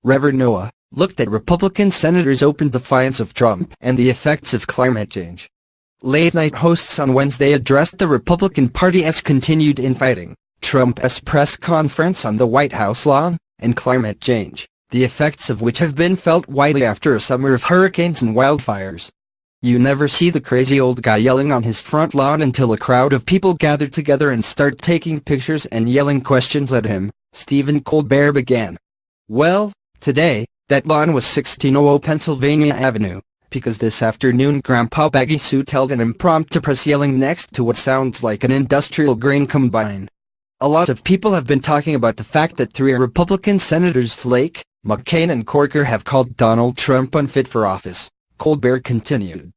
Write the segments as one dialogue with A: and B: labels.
A: Revor Noah, looked at Republican senators' open defiance of Trump and the effects of climate change. Late-night hosts on Wednesday addressed the Republican Party's continued infighting, Trump's press conference on the White House lawn, and climate change, the effects of which have been felt widely after a summer of hurricanes and wildfires. You never see the crazy old guy yelling on his front lawn until a crowd of people gather together and start taking pictures and yelling questions at him, Stephen Colbert began. Well, today, that lawn was 1600 Pennsylvania Avenue, because this afternoon Grandpa Baggy-Suit held an impromptu press yelling next to what sounds like an industrial grain combine. A lot of people have been talking about the fact that 3 Republican senators Flake, McCain and Corker have called Donald Trump unfit for office, Colbert continued.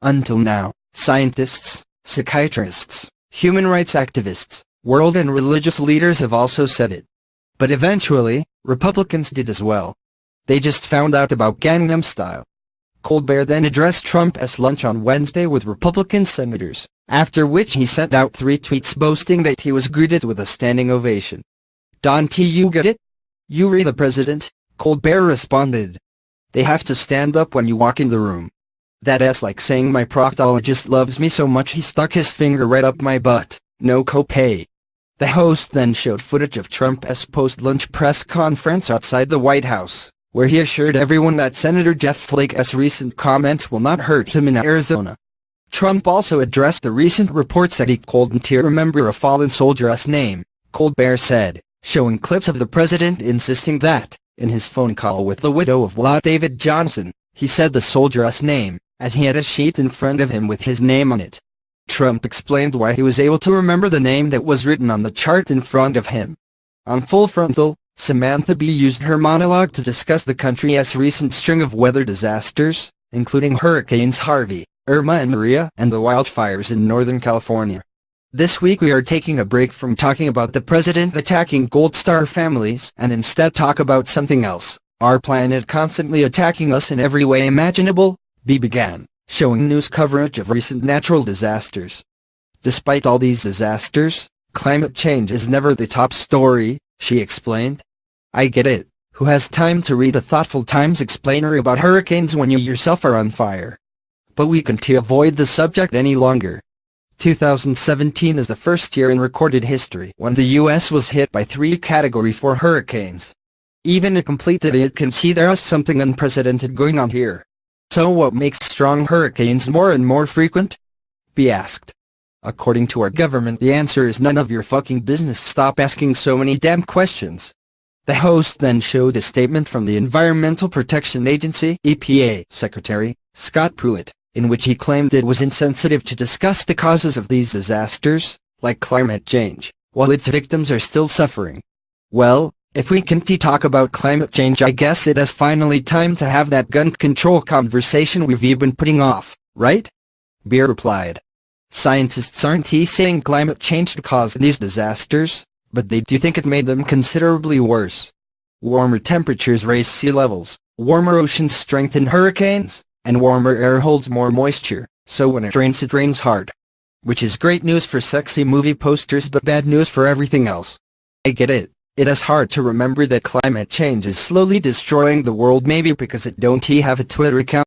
A: Until now, scientists, psychiatrists, human rights activists, world and religious leaders have also said it. But eventually, Republicans did as well. They just found out about Gangnam Style. Colbert then addressed Trump's lunch on Wednesday with Republican senators, after which he sent out 3 tweets boasting that he was greeted with a standing ovation. "Don't you get it? You're the president," Colbert responded. "They have to stand up when you walk in the room. That's like saying my proctologist loves me so much he stuck his finger right up my butt, no copay." The host then showed footage of Trump's post-lunch press conference outside the White House, where he assured everyone that Senator Jeff Flake's recent comments will not hurt him in Arizona. Trump also addressed the recent reports that he couldn't remember a fallen soldier's name, Colbert said, showing clips of the president insisting that, in his phone call with the widow of Law David Johnson, he said the soldier's name, as he had a sheet in front of him with his name on it. Trump explained why he was able to remember the name that was written on the chart in front of him. On Full Frontal, Samantha Bee used her monologue to discuss the country's recent string of weather disasters, including Hurricanes Harvey, Irma and Maria, and the wildfires in Northern California. "This week we are taking a break from talking about the president attacking Gold Star families and instead talk about something else, our planet constantly attacking us in every way imaginable," Bee began, showing news coverage of recent natural disasters. "Despite all these disasters, climate change is never the top story," she explained. "I get it. Who has time to read a thoughtful Times explainer about hurricanes when you yourself are on fire? But we can't avoid the subject any longer. 2017 is the first year in recorded history when the U.S. was hit by 3 Category 4 hurricanes. Even a complete idiot can see there is something unprecedented going on here. So what makes strong hurricanes more and more frequent?" Bee asked. "According to our government the answer is none of your fucking business. Stop asking so many damn questions." The host then showed a statement from the Environmental Protection Agency (EPA) Secretary, Scott Pruitt, in which he claimed it was insensitive to discuss the causes of these disasters, like climate change, while its victims are still suffering. "Well, if we can't talk about climate change, I guess it is finally time to have that gun control conversation we've been putting off, right?" Bee replied. "Scientists aren't saying climate change caused these disasters, but they do think it made them considerably worse. Warmer temperatures raise sea levels, warmer oceans strengthen hurricanes, and warmer air holds more moisture, so when it rains hard. Which is great news for sexy movie posters but bad news for everything else. I get it. It is hard to remember that climate change is slowly destroying the world, maybe because it don't have a Twitter account.